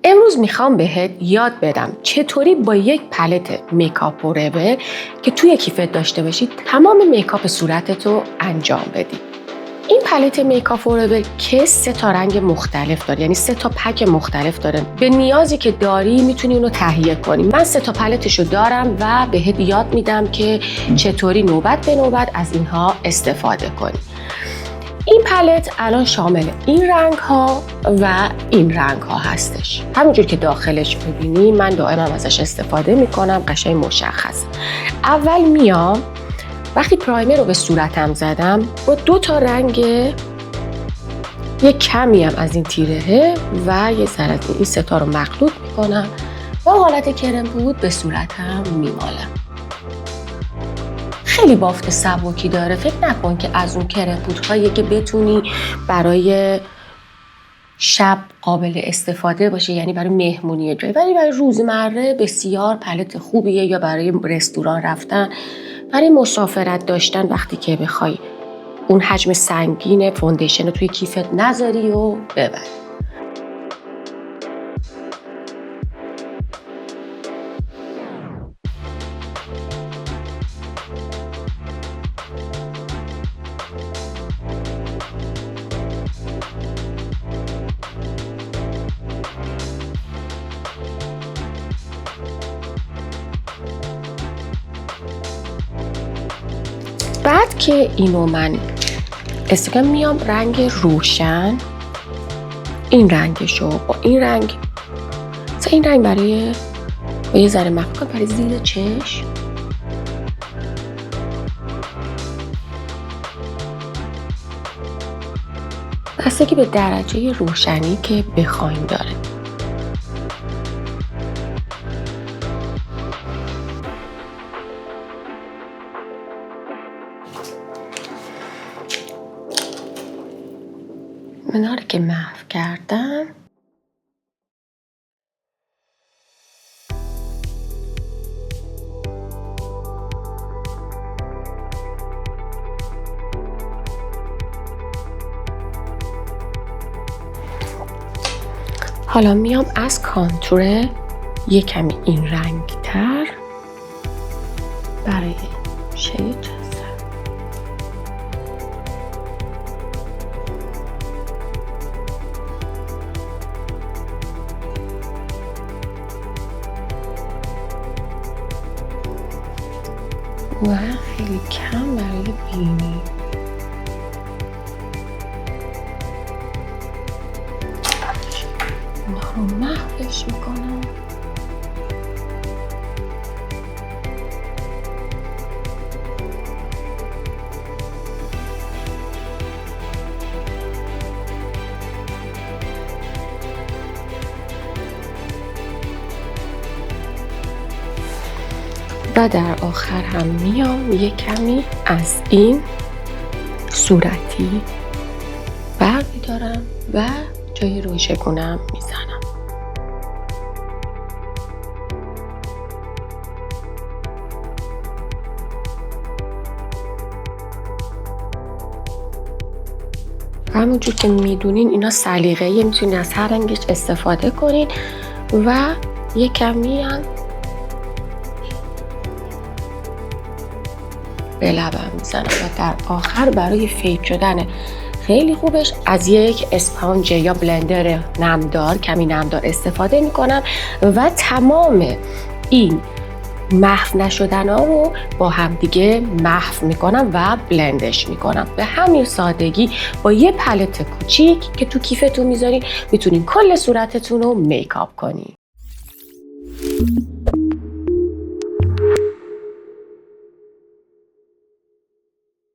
امروز میخوام بهت یاد بدم چطوری با یک پلت میکاپ فوراور که توی کیفت داشته باشی تمام میکاپ صورتتو انجام بدی. این پلت میکاپ فوراور که 3 تا رنگ مختلف داره، یعنی 3 تا پک مختلف داره. به نیازی که داری میتونی اونو تهیه کنی. من 3 تا پلتشو دارم و بهت یاد میدم که چطوری نوبت به نوبت از اینها استفاده کنی. این پلت الان شامل این رنگ ها و این رنگ ها هستش. همونجور که داخلش ببینی من دائما ازش استفاده میکنم، قشنگ مشخص. اول میام وقتی پرایمر رو به صورتم زدم با 2 تا رنگ یک کمی هم از این تیرهه و یه ذره این 3 تا رو مخلوط میکنم و حالت کرم پود به صورتم میمالم. خیلی بافت سبکی داره. فکر نکن که از اون کرم پودهایی که بتونی برای شب قابل استفاده باشه، یعنی برای مهمونی جایی، ولی برای روزمره بسیار پلت خوبیه، یا برای رستوران رفتن، برای مسافرت داشتن وقتی که بخوای اون حجم سنگین فوندیشن رو توی کیفت نذاری و ببری. بعد که اینو من استفاده میام رنگ روشن، این رنگشو با این رنگ، این رنگ برای با یه ذره مخلوط برای زیر چشم، بستگی به درجه روشنی که بخوایم داره. اینا رو که محو کردم حالا میام از کانتور یه کمی این رنگ تر برای شید و خیلی کم برای بینی. اینا رو محوش میکنم. و در آخر هم میام یک کمی از این صورتی برمیدارم و جای روشگونم میزنم. همونجور که میدونین اینا سلیقه‌ایه، میتونین از هر رنگش استفاده کنین و یک کمی هم به لبم میزنم و در آخر برای فید شدن خیلی خوبش از یک اسپانج یا بلندر نمدار، کمی نمدار استفاده میکنم و تمام این محو نشدن ها رو با هم دیگه محو میکنم و بلندش میکنم. به همین سادگی با یه پلت کوچیک که تو کیفتون میذارین میتونین کل صورتتون رو میکاپ کنین.